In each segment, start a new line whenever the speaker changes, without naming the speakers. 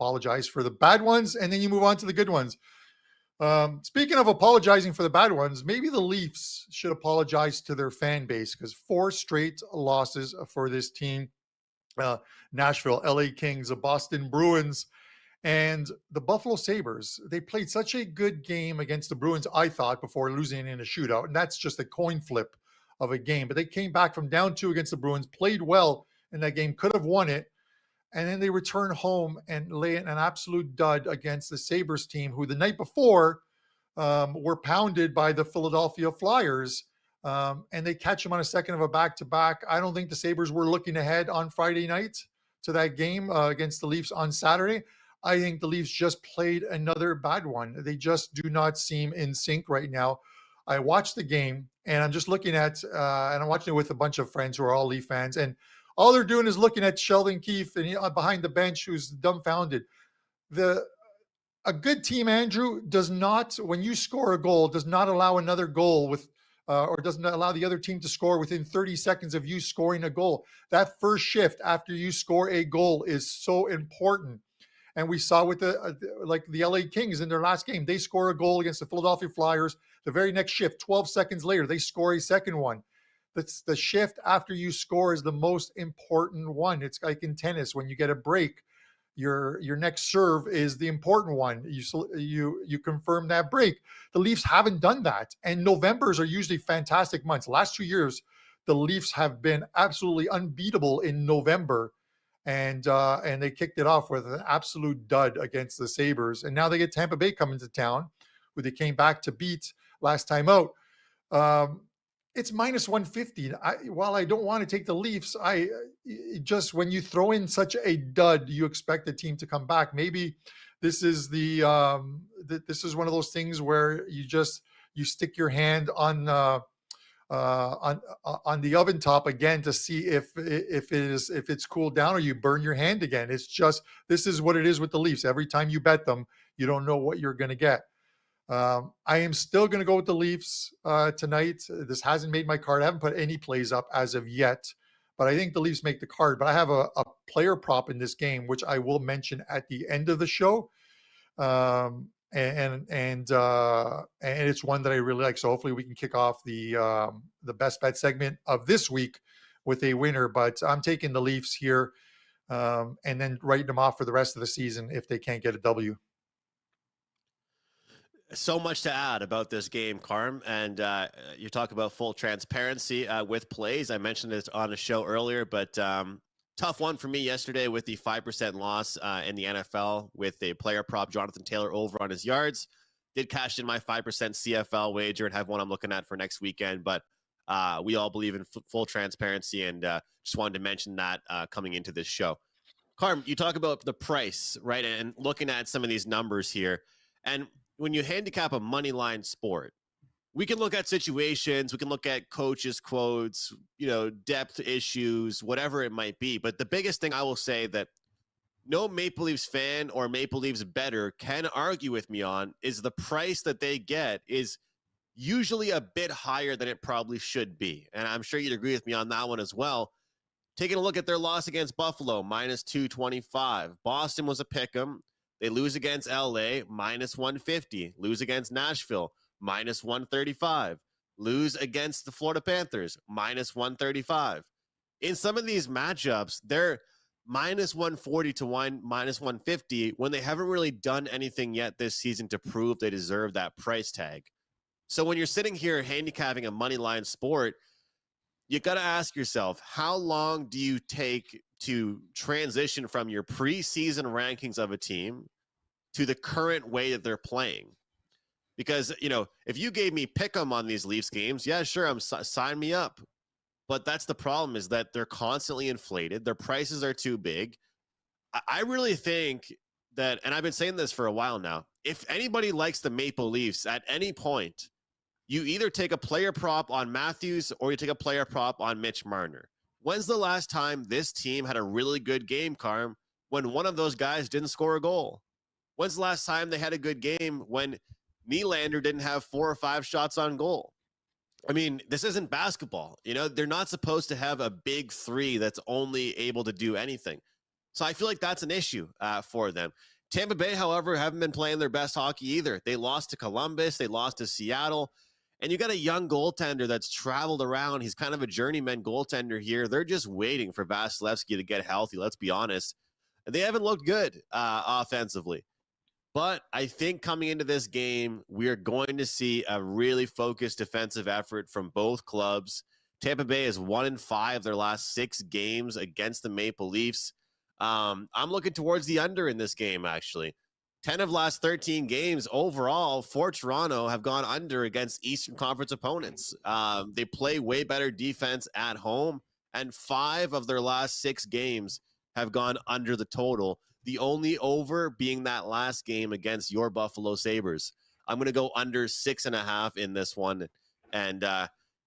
apologize for the bad ones, and then you move on to the good ones. Speaking of apologizing for the bad ones, maybe the Leafs should apologize to their fan base, because 4 straight losses for this team. Nashville, LA Kings, the Boston Bruins, and the Buffalo Sabres. They played such a good game against the Bruins, I thought, before losing in a shootout. And that's just a coin flip of a game. But they came back from down 2 against the Bruins, played well in that game, could have won it. And then they return home and lay an absolute dud against the Sabres team, who the night before were pounded by the Philadelphia Flyers. And they catch them on a second of a back-to-back. I don't think the Sabres were looking ahead on Friday night to that game against the Leafs on Saturday. I think the Leafs just played another bad one. They just do not seem in sync right now. I watched the game, and I'm just looking at, and I'm watching it with a bunch of friends who are all Leaf fans, and all they're doing is looking at Sheldon Keefe and behind the bench, who's dumbfounded. A good team, Andrew, does not, when you score a goal, does not allow another goal with, or doesn't allow the other team to score within 30 seconds of you scoring a goal. That first shift after you score a goal is so important. And we saw with the LA Kings in their last game, they score a goal against the Philadelphia Flyers. The very next shift, 12 seconds later, they score a second one. That's the shift after you score is the most important one. It's like in tennis, when you get a break, your next serve is the important one. You confirm that break. The Leafs haven't done that, and Novembers are usually fantastic months. Last 2 years, the Leafs have been absolutely unbeatable in November, and they kicked it off with an absolute dud against the Sabres, and now they get Tampa Bay coming to town, who they came back to beat last time out. It's minus 150. While I don't want to take the Leafs, just when you throw in such a dud, you expect the team to come back. Maybe this is this is one of those things where you stick your hand on the oven top again to see if it's cooled down, or you burn your hand again. It's just, this is what it is with the Leafs. Every time you bet them, you don't know what you're going to get. I am still going to go with the Leafs tonight. This hasn't made my card. I haven't put any plays up as of yet, but I think the Leafs make the card. But I have a player prop in this game, which I will mention at the end of the show. And it's one that I really like. So hopefully we can kick off the best bet segment of this week with a winner. But I'm taking the Leafs here, and then writing them off for the rest of the season if they can't get a W.
So much to add about this game, Carm, and you talk about full transparency with plays. I mentioned it on a show earlier, but tough one for me yesterday with the 5% loss in the NFL with a player prop, Jonathan Taylor, over on his yards. Did cash in my 5% CFL wager and have one I'm looking at for next weekend, but we all believe in full transparency, and just wanted to mention that coming into this show. Carm, you talk about the price, right, and looking at some of these numbers here, and when you handicap a money line sport, we can look at situations, we can look at coaches' quotes, depth issues, whatever it might be. But the biggest thing I will say that no Maple Leafs fan or Maple Leafs bettor can argue with me on is the price that they get is usually a bit higher than it probably should be. And I'm sure you'd agree with me on that one as well. Taking a look at their loss against Buffalo, minus 225. Boston was a pick'em. They lose against LA, minus 150. Lose against Nashville, minus 135. Lose against the Florida Panthers, minus 135. In some of these matchups, they're minus 140 to minus 150 when they haven't really done anything yet this season to prove they deserve that price tag. So when you're sitting here handicapping a money line sport, you got to ask yourself, how long do you take to transition from your preseason rankings of a team to the current way that they're playing? Because, if you gave me pick 'em on these Leafs games, yeah, sure, sign me up. But that's the problem, is that they're constantly inflated. Their prices are too big. I really think that, and I've been saying this for a while now, if anybody likes the Maple Leafs at any point, you either take a player prop on Matthews or you take a player prop on Mitch Marner. When's the last time this team had a really good game, Carm, when one of those guys didn't score a goal? When's the last time they had a good game when Nylander didn't have 4 or 5 shots on goal? I mean, this isn't basketball. They're not supposed to have a big three that's only able to do anything. So I feel like that's an issue for them. Tampa Bay, however, haven't been playing their best hockey either. They lost to Columbus. They lost to Seattle. And you got a young goaltender that's traveled around. He's kind of a journeyman goaltender here. They're just waiting for Vasilevsky to get healthy, let's be honest. They haven't looked good offensively. But I think coming into this game, we are going to see a really focused defensive effort from both clubs. Tampa Bay is 1-5 their last 6 games against the Maple Leafs. I'm looking towards the under in this game, actually. 10 of last 13 games overall for Toronto have gone under against Eastern Conference opponents. They play way better defense at home, and 5 of their last 6 games have gone under the total. The only over being that last game against your Buffalo Sabres. I'm going to go under 6.5 in this one. And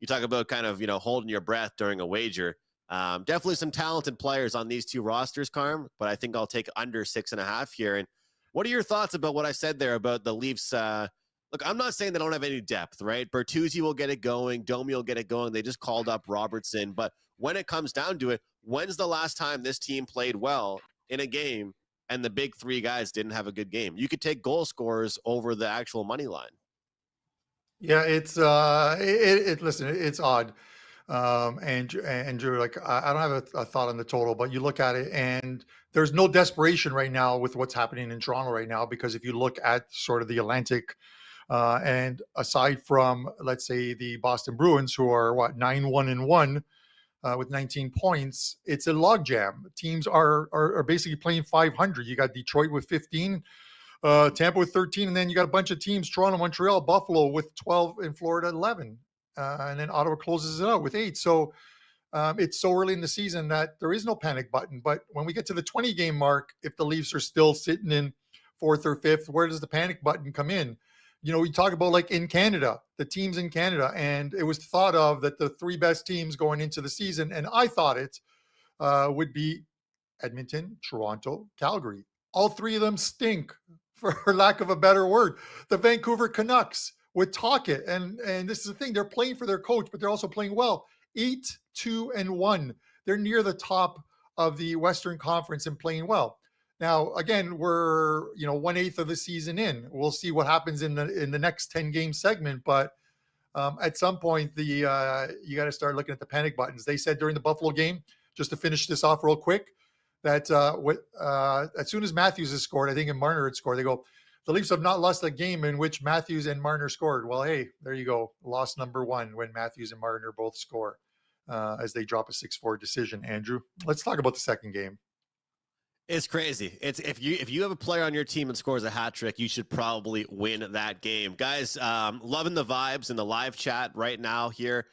you talk about kind of, holding your breath during a wager. Definitely some talented players on these two rosters, Carm, but I think I'll take under 6.5 here. And what are your thoughts about what I said there about the Leafs? Look, I'm not saying they don't have any depth, right? Bertuzzi will get it going. Domi will get it going. They just called up Robertson. But when it comes down to it, when's the last time this team played well in a game and the big 3 guys didn't have a good game? You could take goal scorers over the actual money line.
Yeah, it's listen, it's odd. Andrew, like I don't have a thought on the total, but you look at it and there's no desperation right now with what's happening in Toronto right now, because if you look at sort of the Atlantic, and aside from, let's say, the Boston Bruins, who are 9-1-1 with 19 points, it's a logjam. Teams are basically playing 500. You got Detroit with 15, Tampa with 13, and then you got a bunch of teams: Toronto, Montreal, Buffalo with 12, and Florida 11, and then Ottawa closes it out with 8. So it's so early in the season that there is no panic button. But when we get to the 20 game mark, if the Leafs are still sitting in 4th or 5th, where does the panic button come in? We talk about, like, in Canada, the teams in Canada, and it was thought of that the 3 best teams going into the season, and I thought it would be Edmonton, Toronto, Calgary. All 3 of them stink, for lack of a better word. The Vancouver Canucks with Tocchet, and this is the thing, they're playing for their coach, but they're also playing well. 8-2-1. They're near the top of the Western Conference and playing well. Now, again, we're 1/8 of the season in. We'll see what happens in the next 10 game segment, but at some point, you got to start looking at the panic buttons. They said during the Buffalo game, just to finish this off real quick, that as soon as Matthews has scored, I think, and Marner had scored, they go, the Leafs have not lost a game in which Matthews and Marner scored. Well, hey, there you go. Loss number 1 when Matthews and Marner both score as they drop a 6-4 decision. Andrew, let's talk about the second game.
It's crazy. It's if you have a player on your team and scores a hat trick, you should probably win that game. Guys, loving the vibes in the live chat right now here.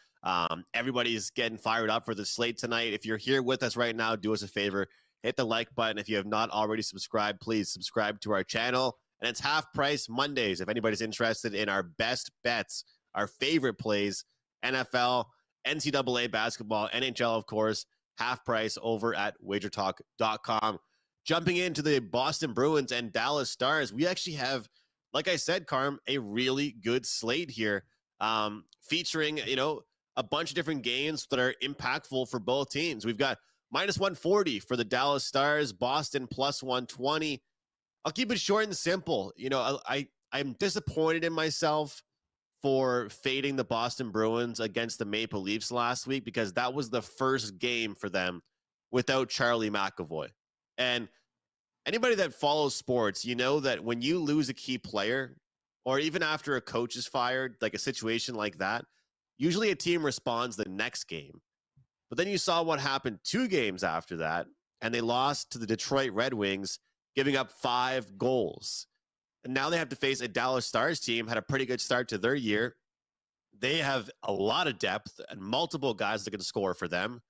Everybody's getting fired up for the slate tonight. If you're here with us right now, do us a favor. Hit the like button. If you have not already subscribed, please subscribe to our channel. And it's half price Mondays. If anybody's interested in our best bets, our favorite plays, NFL, NCAA basketball, NHL, of course, half price over at WagerTalk.com. Jumping into the Boston Bruins and Dallas Stars, we actually have, like I said, Carm, a really good slate here, featuring, a bunch of different games that are impactful for both teams. We've got -140 for the Dallas Stars, Boston +120. I'll keep it short and simple. I'm disappointed in myself for fading the Boston Bruins against the Maple Leafs last week, because that was the first game for them without Charlie McAvoy. And anybody that follows sports, that when you lose a key player, or even after a coach is fired, like a situation like that, usually a team responds the next game. But then you saw what happened 2 games after that, and they lost to the Detroit Red Wings, giving up 5 goals. And now they have to face a Dallas Stars team, had a pretty good start to their year. They have a lot of depth and multiple guys that can score for them.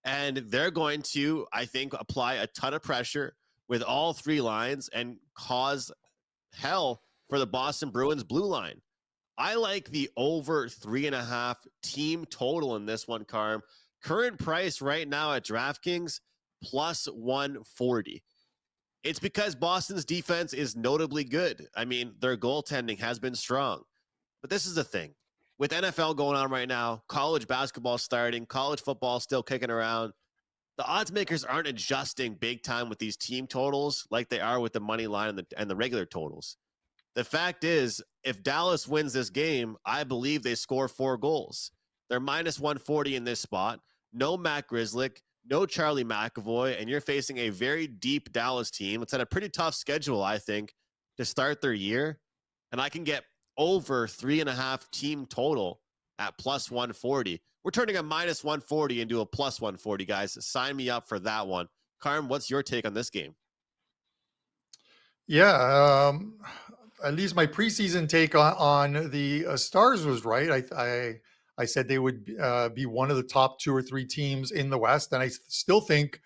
And they're going to, I think, apply a ton of pressure with all 3 lines and cause hell for the Boston Bruins blue line. I like the over 3.5 team total in this one, Carm. Current price right now at DraftKings, +140. It's because Boston's defense is notably good. I mean, their goaltending has been strong. But this is the thing. With NFL going on right now, college basketball starting, college football still kicking around, the odds makers aren't adjusting big time with these team totals like they are with the money line and the regular totals. The fact is, if Dallas wins this game, I believe they score 4 goals. They're minus 140 in this spot. No Matt Grzelcyk, no Charlie McAvoy, and you're facing a very deep Dallas team. It's had a pretty tough schedule, I think, to start their year. And I can get over 3.5 team total at plus 140. We're turning a minus 140 into a plus 140, guys. Sign me up for that one. Carm, what's your take on this game?
Yeah, at least my preseason take on the Stars was right. I said they would be one of the top 2 or 3 teams in the West, and I still think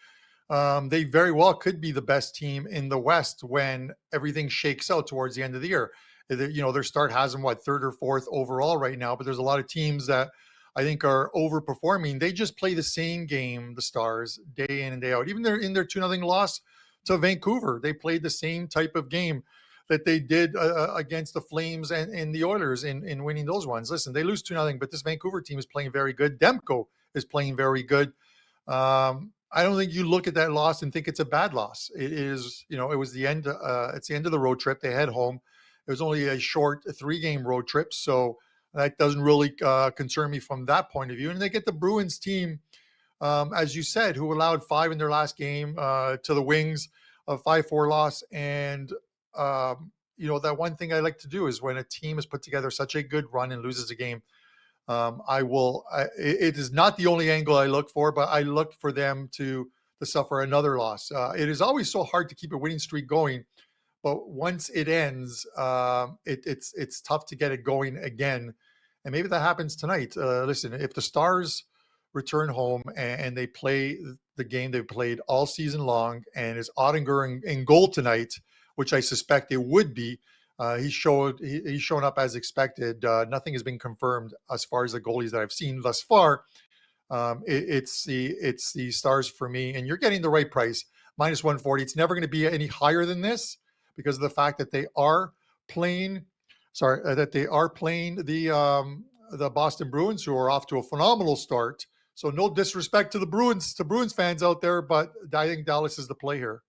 they very well could be the best team in the West when everything shakes out towards the end of the year. Their start has them third or fourth overall right now, but there's a lot of teams that I think are overperforming. They just play the same game, the Stars, day in and day out. Even in their 2-0 loss to Vancouver, they played the same type of game that they did against the Flames and the Oilers in winning those ones. Listen, they lose 2-0, but this Vancouver team is playing very good. Demko is playing very good. I don't think you look at that loss and think it's a bad loss. It is, it was the end. It's the end of the road trip. They head home. It was only a short 3-game road trip, so that doesn't really concern me from that point of view. And they get the Bruins team, as you said, who allowed 5 in their last game to the Wings, a 5-4 loss. And that one thing I like to do is when a team has put together such a good run and loses a game, it is not the only angle I look for, but I look for them to suffer another loss. It is always so hard to keep a winning streak going, but once it ends, it's tough to get it going again. And maybe that happens tonight. Listen, if the Stars return home and they play the game they've played all season long, and is Ottinger in goal tonight, which I suspect it would be, he's shown up as expected. Nothing has been confirmed as far as the goalies that I've seen thus far. It's the Stars for me, and you're getting the right price, minus 140. It's never going to be any higher than this because of the fact that they are playing. That they are playing the Boston Bruins, who are off to a phenomenal start. So no disrespect to the Bruins fans out there, but I think Dallas is the play here.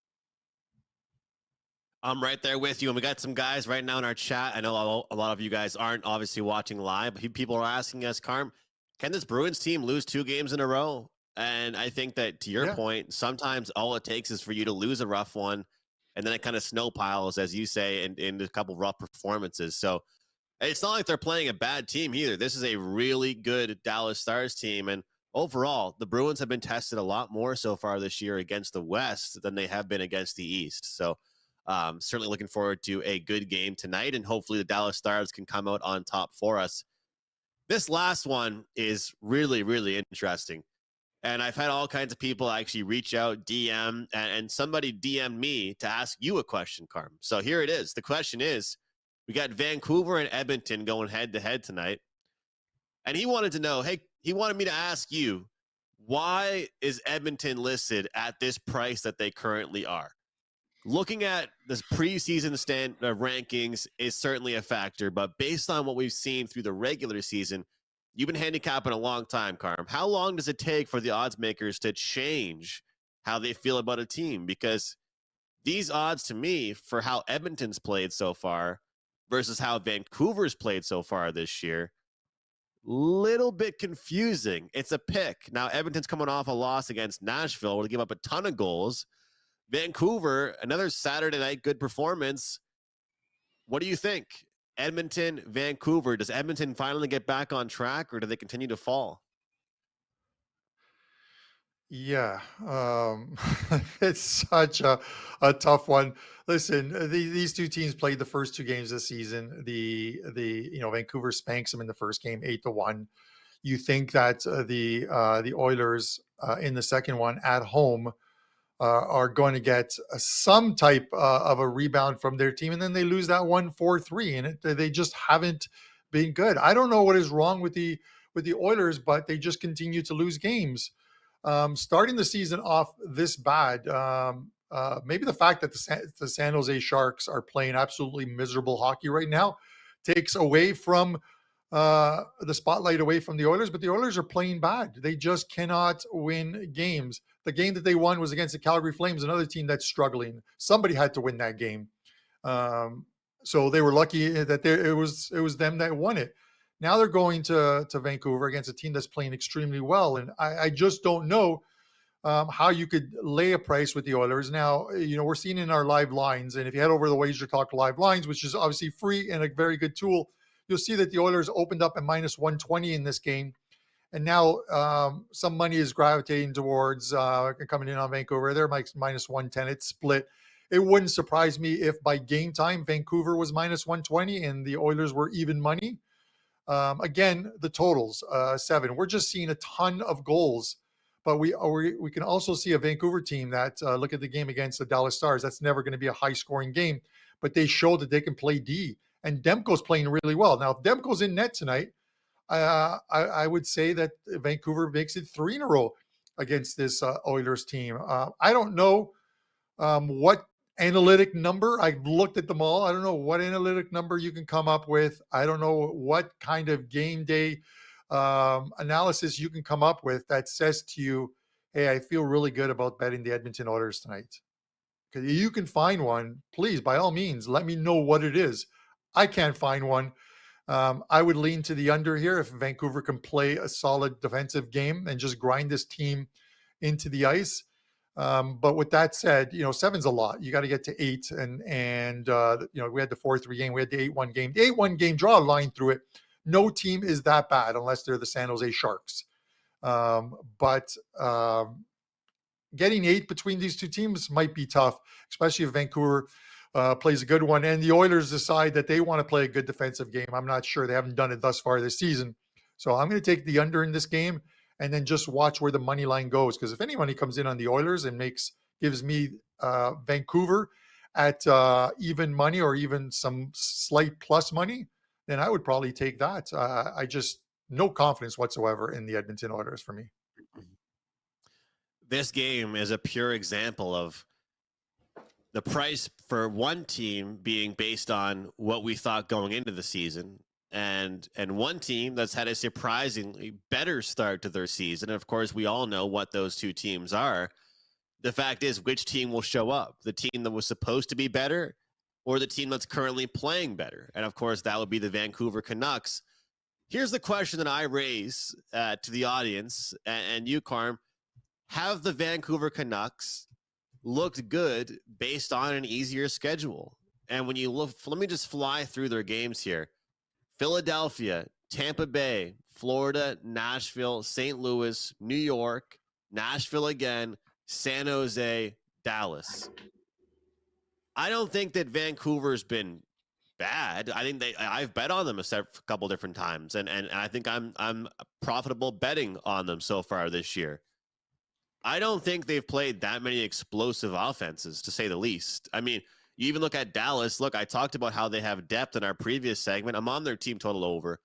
I'm right there with you. And we got some guys right now in our chat. I know a lot of you guys aren't obviously watching live, but people are asking us, Carm, can this Bruins team lose 2 games in a row? And I think that, to your point, sometimes all it takes is for you to lose a rough one, and then it kind of snowpiles, as you say, in a couple rough performances. So it's not like they're playing a bad team either. This is a really good Dallas Stars team. And overall, the Bruins have been tested a lot more so far this year against the West than they have been against the East. So certainly looking forward to a good game tonight, and hopefully the Dallas Stars can come out on top for us. This last one is really, really interesting. And I've had all kinds of people actually reach out, DM, and somebody DM'd me to ask you a question, Carm. So here it is. The question is, we got Vancouver and Edmonton going head-to-head tonight. And he wanted to know, he wanted me to ask you, why is Edmonton listed at this price that they currently are? Looking at this preseason rankings is certainly a factor, but based on what we've seen through the regular season, you've been handicapping a long time, Carm. How long does it take for the odds makers to change how they feel about a team? Because these odds, to me, for how Edmonton's played so far versus how Vancouver's played so far this year, little bit confusing. It's a pick. Now, Edmonton's coming off a loss against Nashville where they give up a ton of goals. Vancouver, another Saturday night good performance. What do you think? Edmonton, Vancouver. Does Edmonton finally get back on track, or do they continue to fall?
Yeah, it's such a tough one. Listen, these 2 teams played the first 2 games this season. The Vancouver spanks them in the first game 8-1. You think that the Oilers in the second one at home are going to get some type of a rebound from their team, and then they lose that one 4-3, and they just haven't been good. I don't know what is wrong with the Oilers, but they just continue to lose games. Starting the season off this bad, maybe the fact that the San Jose Sharks are playing absolutely miserable hockey right now takes away from the spotlight away from the Oilers, but the Oilers are playing bad. They just cannot win games. The game that they won was against the Calgary Flames, another team that's struggling. Somebody had to win that game. So they were lucky that it was them that won it. Now they're going to Vancouver against a team that's playing extremely well. And I just don't know how you could lay a price with the Oilers. Now, we're seeing in our live lines, and if you head over to the WagerTalk live lines, which is obviously free and a very good tool, you'll see that the Oilers opened up at minus 120 in this game. And now some money is gravitating towards coming in on Vancouver. They're minus 110. It's split. It wouldn't surprise me if by game time, Vancouver was minus 120 and the Oilers were even money. Again, the totals, 7. We're just seeing a ton of goals. But we can also see a Vancouver team that, look at the game against the Dallas Stars. That's never going to be a high-scoring game. But they showed that they can play D. And Demko's playing really well. Now, if Demko's in net tonight, I would say that Vancouver makes it 3 in a row against this Oilers team. I don't know what analytic number. I've looked at them all. I don't know what analytic number you can come up with. I don't know what kind of game day analysis you can come up with that says to you, hey, I feel really good about betting the Edmonton Oilers tonight. Because you can find one, please, by all means, let me know what it is. I can't find one. I would lean to the under here if Vancouver can play a solid defensive game and just grind this team into the ice. But with that said, 7's a lot. You got to get to 8. And we had the 4-3 game. We had the 8-1 game. The 8-1 game, draw a line through it. No team is that bad unless they're the San Jose Sharks. But getting 8 between these two teams might be tough, especially if Vancouver plays a good one and the Oilers decide that they want to play a good defensive game. I'm not sure. They haven't done it thus far this season. So I'm going to take the under in this game and then just watch where the money line goes. Because if anybody comes in on the Oilers and gives me Vancouver at even money or even some slight plus money, then I would probably take that. I just no confidence whatsoever in the Edmonton Oilers for me.
This game is a pure example of the price for one team being based on what we thought going into the season, and one team that's had a surprisingly better start to their season. And of course, we all know what those two teams are. The fact is, which team will show up? The team that was supposed to be better or the team that's currently playing better? And of course, that would be the Vancouver Canucks. Here's the question that I raise to the audience and you, Carm. Have the Vancouver Canucks looked good based on an easier schedule? And when you look, let me just fly through their games here. Philadelphia, Tampa Bay, Florida, Nashville, St. Louis, New York, Nashville again, San Jose, Dallas. I don't think that Vancouver's been bad. I think I've bet on them a couple different times, and I think I'm profitable betting on them so far this year. I don't think they've played that many explosive offenses, to say the least. I mean, you even look at Dallas. Look, I talked about how they have depth in our previous segment. I'm on their team total over,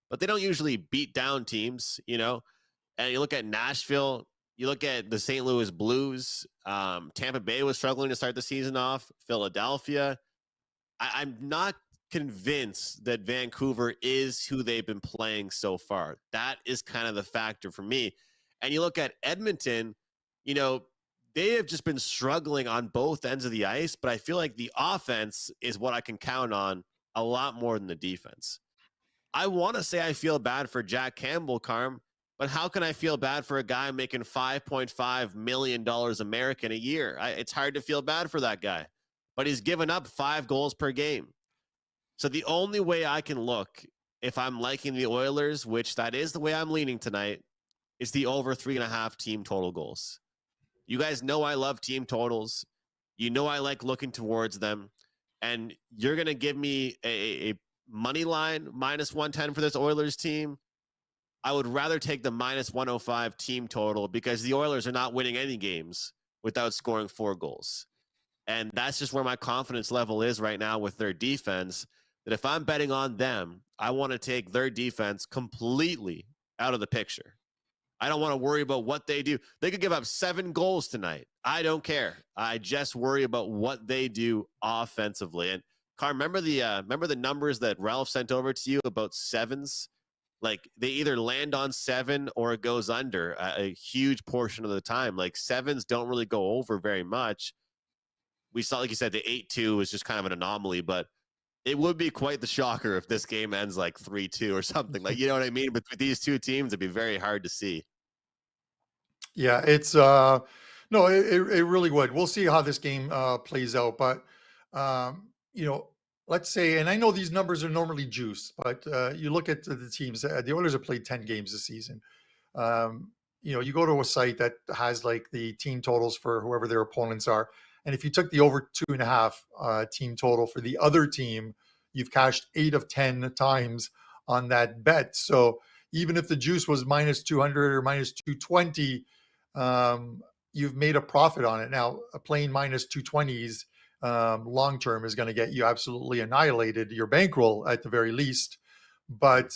but they don't usually beat down teams, And you look at Nashville, you look at the St. Louis Blues. Tampa Bay was struggling to start the season off. Philadelphia. I'm not convinced that Vancouver is who they've been playing so far. That is kind of the factor for me. And you look at Edmonton, they have just been struggling on both ends of the ice, but I feel like the offense is what I can count on a lot more than the defense. I want to say I feel bad for Jack Campbell, Carm, but how can I feel bad for a guy making $5.5 million American a year? It's hard to feel bad for that guy, but he's given up 5 goals per game. So the only way I can look, if I'm liking the Oilers, which that is the way I'm leaning tonight, is the over 3.5 team total goals. You guys know I love team totals. You know I like looking towards them. And you're going to give me a money line minus 110 for this Oilers team. I would rather take the minus 105 team total because the Oilers are not winning any games without scoring 4 goals. And that's just where my confidence level is right now with their defense, that if I'm betting on them, I want to take their defense completely out of the picture. I don't want to worry about what they do. They could give up 7 goals tonight. I don't care. I just worry about what they do offensively. And Carl, remember the numbers that Ralph sent over to you about sevens like they either land on 7 or it goes under a huge portion of the time. Like 7s don't really go over very much. We saw, like you said, the 8-2 was just kind of an anomaly, but it would be quite the shocker if this game ends like 3-2 or something. Like, you know what I mean? But with these two teams, it'd be very hard to see.
Yeah, it's no, it really would. We'll see how this game plays out, but you know, let's say, and I know these numbers are normally juiced, but you look at the teams. The Oilers have played 10 games this season. You know, you go to a site that has like the team totals for whoever their opponents are, and if you took the over 2.5 team total for the other team, you've cashed 8 of 10 times on that bet. So even if the juice was minus 200 or minus 220, you've made a profit on it. Now, a plain minus 220s long term is going to get you absolutely annihilated, your bankroll at the very least. But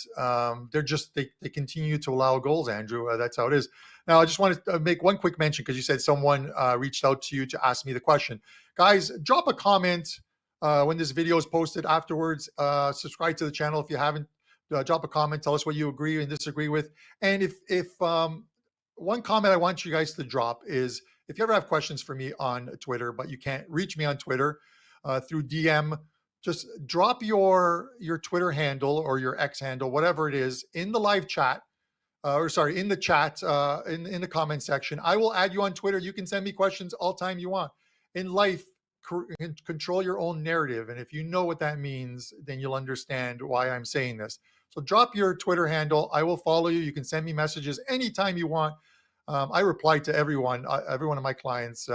they continue to allow goals, Andrew. That's how it is. Now, I just want to make one quick mention because you said someone reached out to you to ask me the question. Guys, drop a comment when this video is posted afterwards. Subscribe to the channel if you haven't. Drop a comment. Tell us what you agree and disagree with. And if one comment I want you guys to drop is, if you ever have questions for me on Twitter, but you can't reach me on Twitter through DM, just drop your Twitter handle or your X handle, whatever it is, in the live chat, in the chat, in the comment section. I will add you on Twitter. You can send me questions all time you want. In life, control your own narrative, and if you know what that means, then you'll understand why I'm saying this. So drop your Twitter handle. I will follow you. You can send me messages anytime you want. I reply to every one of my clients,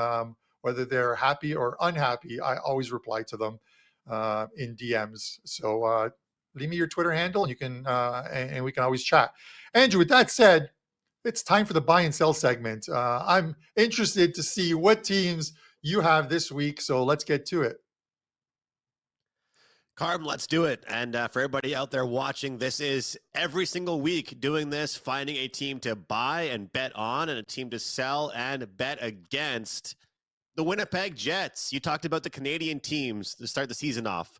whether they're happy or unhappy. I always reply to them in DMs. So leave me your Twitter handle, and you can and we can always chat. Andrew, with that said, it's time for the buy and sell segment. I'm interested to see what teams you have this week. So let's get to it.
Carm, let's do it. And for everybody out there watching, this is every single week doing this, finding a team to buy and bet on and a team to sell and bet against. The Winnipeg Jets. You talked about the Canadian teams to start the season off.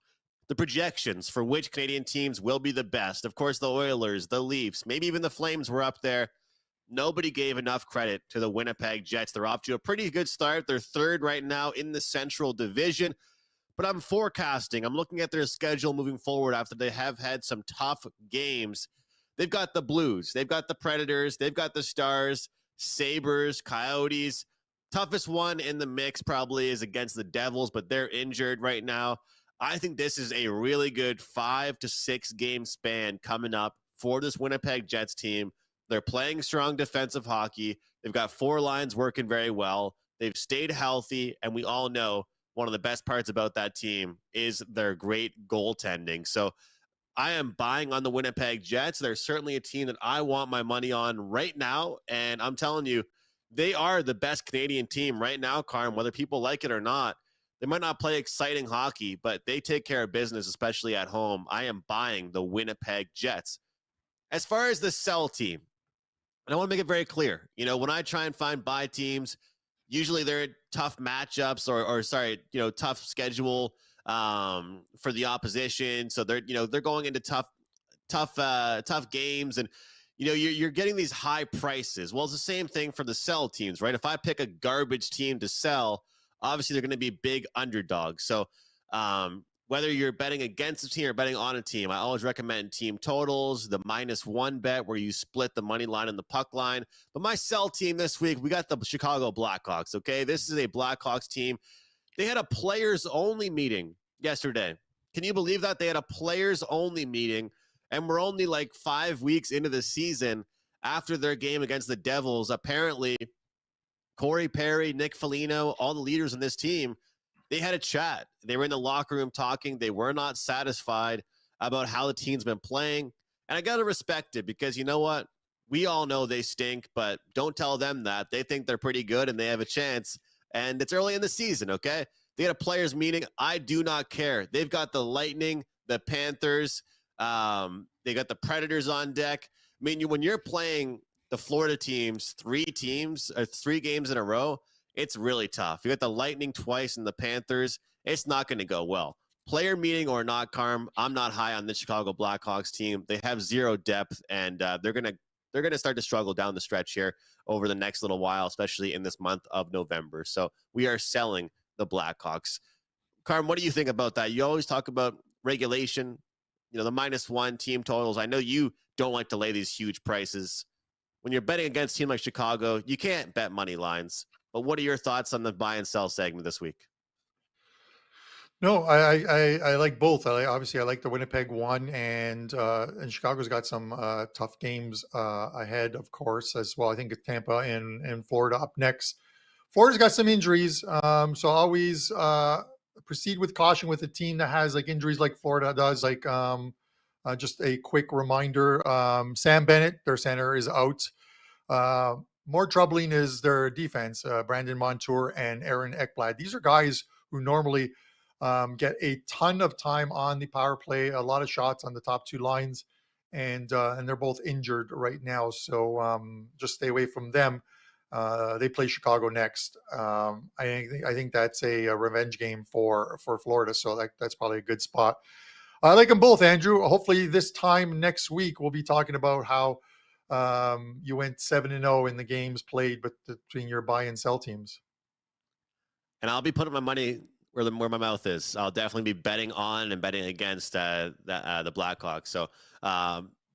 The projections for which Canadian teams will be the best. Of course, the Oilers, the Leafs, maybe even the Flames were up there. Nobody gave enough credit to the Winnipeg Jets. They're off to a pretty good start. They're third right now in the Central Division. But I'm forecasting. I'm looking at their schedule moving forward after they have had some tough games. They've got the Blues. They've got the Predators. They've got the Stars, Sabres, Coyotes. Toughest one in the mix probably is against the Devils, but they're injured right now. I think this is a really good 5 to 6 game span coming up for this Winnipeg Jets team. They're playing strong defensive hockey. They've got 4 lines working very well. They've stayed healthy, and we all know one of the best parts about that team is their great goaltending. So I am buying on the Winnipeg Jets. They're certainly a team that I want my money on right now. And I'm telling you, they are the best Canadian team right now, Carm, whether people like it or not. They might not play exciting hockey, but they take care of business, especially at home. I am buying the Winnipeg Jets. As far as the sell team, and I want to make it very clear, when I try and find buy teams, usually they're tough matchups or tough schedule for the opposition. So they're going into tough games, and you're getting these high prices. Well, it's the same thing for the sell teams, right? If I pick a garbage team to sell, obviously they're going to be big underdogs. So whether you're betting against a team or betting on a team, I always recommend team totals, the -1 bet where you split the money line and the puck line. But my sell team this week, we got the Chicago Blackhawks, okay? This is a Blackhawks team. They had a players-only meeting yesterday. Can you believe that? They had a players-only meeting, and we're only like 5 weeks into the season after their game against the Devils. Apparently, Corey Perry, Nick Foligno, all the leaders in this team, they had a chat. They were in the locker room talking. They were not satisfied about how the team's been playing. And I got to respect it because you know what? We all know they stink, but don't tell them that. They think they're pretty good and they have a chance. And it's early in the season, okay? They had a players meeting. I do not care. They've got the Lightning, the Panthers. They got the Predators on deck. I mean, when you're playing the Florida teams, 3 games in a row, it's really tough. You got the Lightning twice and the Panthers. It's not going to go well. player meeting or not, Carm, I'm not high on the Chicago Blackhawks team. They have zero depth, and they're gonna start to struggle down the stretch here over the next little while, especially in this month of November. So we are selling the Blackhawks. Carm, what do you think about that? You always talk about regulation, the -1 team totals. I know you don't like to lay these huge prices. When you're betting against a team like Chicago, you can't bet money lines. But what are your thoughts on the buy and sell segment this week?
No, I like both. Obviously I like the Winnipeg one, and Chicago's got some tough games ahead, of course, as well. I think Tampa and Florida up next. Florida's got some injuries, so always proceed with caution with a team that has like injuries like Florida does. Just a quick reminder: Sam Bennett, their center, is out. Uh, More troubling is their defense: Brandon Montour and Aaron Ekblad. These are guys who normally get a ton of time on the power play, a lot of shots on the top two lines, and they're both injured right now. So just stay away from them. They play Chicago next. I think that's a revenge game for Florida, so that's probably a good spot. I like them both, Andrew. Hopefully, this time next week we'll be talking about how you went 7-0 in the games played, but between your buy and sell teams.
And I'll be putting my money where my mouth is. I'll definitely be betting on and betting against the Blackhawks. So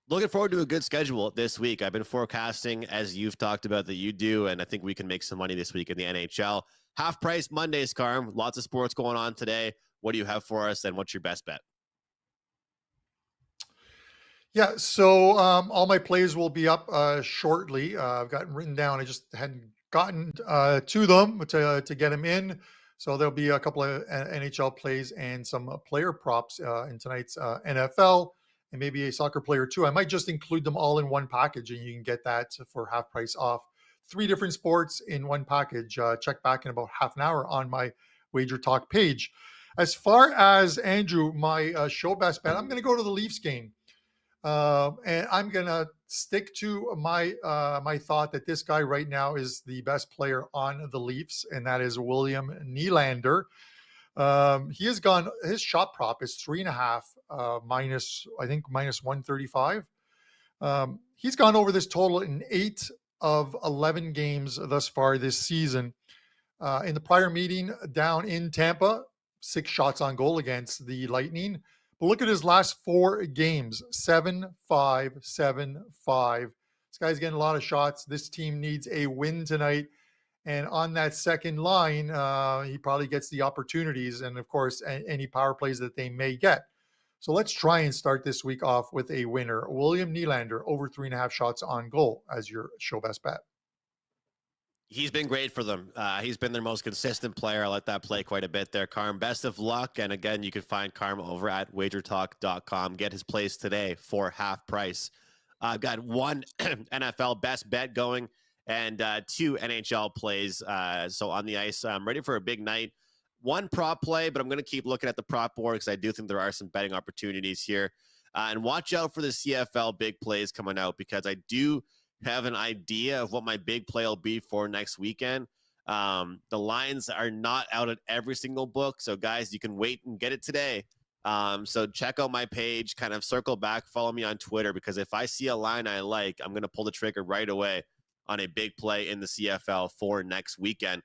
looking forward to a good schedule this week. I've been forecasting, as you've talked about, that you do, and I think we can make some money this week in the NHL. Half price Mondays, Carm. Lots of sports going on today. What do you have for us, and what's your best bet?
Yeah, so all my plays will be up shortly. I've gotten written down. I just hadn't gotten to them to get them in. So there'll be a couple of NHL plays and some player props in tonight's NFL, and maybe a soccer player too. I might just include them all in one package, and you can get that for half price off. 3 different sports in one package. Check back in about half an hour on my WagerTalk page. As far as Andrew, my show best bet, I'm going to go to the Leafs game. And I'm gonna stick to my thought that this guy right now is the best player on the Leafs, and that is William Nylander. He has gone. His shot prop is 3.5 minus, I think, minus 135. He's gone over this total in 8 of 11 games thus far this season. In the prior meeting down in Tampa, 6 shots on goal against the Lightning. But look at his last 4 games: 7-5, 7-5. This guy's getting a lot of shots. This team needs a win tonight. And on that second line, he probably gets the opportunities and, of course, any power plays that they may get. So let's try and start this week off with a winner. William Nylander, over 3.5 shots on goal as your show best bet.
He's been great for them. He's been their most consistent player. I let that play quite a bit there, Carm. Best of luck. And again, you can find Carm over at wagertalk.com. Get his plays today for half price. I've got 1 NFL best bet going and 2 NHL plays. So on the ice, I'm ready for a big night. 1 prop play, but I'm going to keep looking at the prop board because I do think there are some betting opportunities here. And watch out for the CFL big plays coming out, because I do have an idea of what my big play will be for next weekend. The lines are not out at every single book. So guys, you can wait and get it today. So check out my page, kind of circle back, follow me on Twitter, because if I see a line I like, I'm going to pull the trigger right away on a big play in the CFL for next weekend.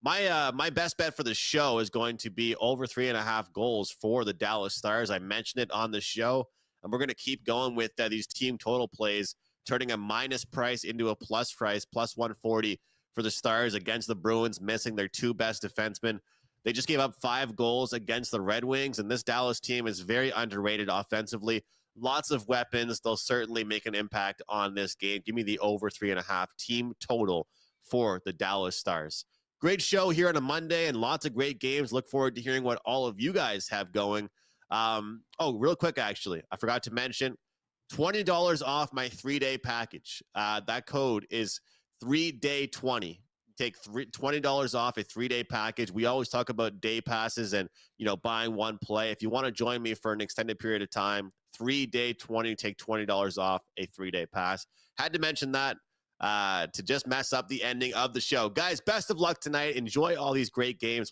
My best bet for the show is going to be over 3.5 goals for the Dallas Stars. I mentioned it on the show, and we're going to keep going with these team total plays, turning a minus price into a plus price, plus 140 for the Stars against the Bruins, missing their 2 best defensemen. They just gave up 5 goals against the Red Wings, and this Dallas team is very underrated offensively. Lots of weapons. They'll certainly make an impact on this game. Give me the over 3.5 team total for the Dallas Stars. Great show here on a Monday and lots of great games. Look forward to hearing what all of you guys have going. Real quick, actually, I forgot to mention, $20 off my 3-day package. That code is 3day20. Take $20 off a 3-day package. We always talk about day passes and, buying one play. If you want to join me for an extended period of time, 3day20, take $20 off a 3-day pass. Had to mention that to just mess up the ending of the show. Guys, best of luck tonight. Enjoy all these great games.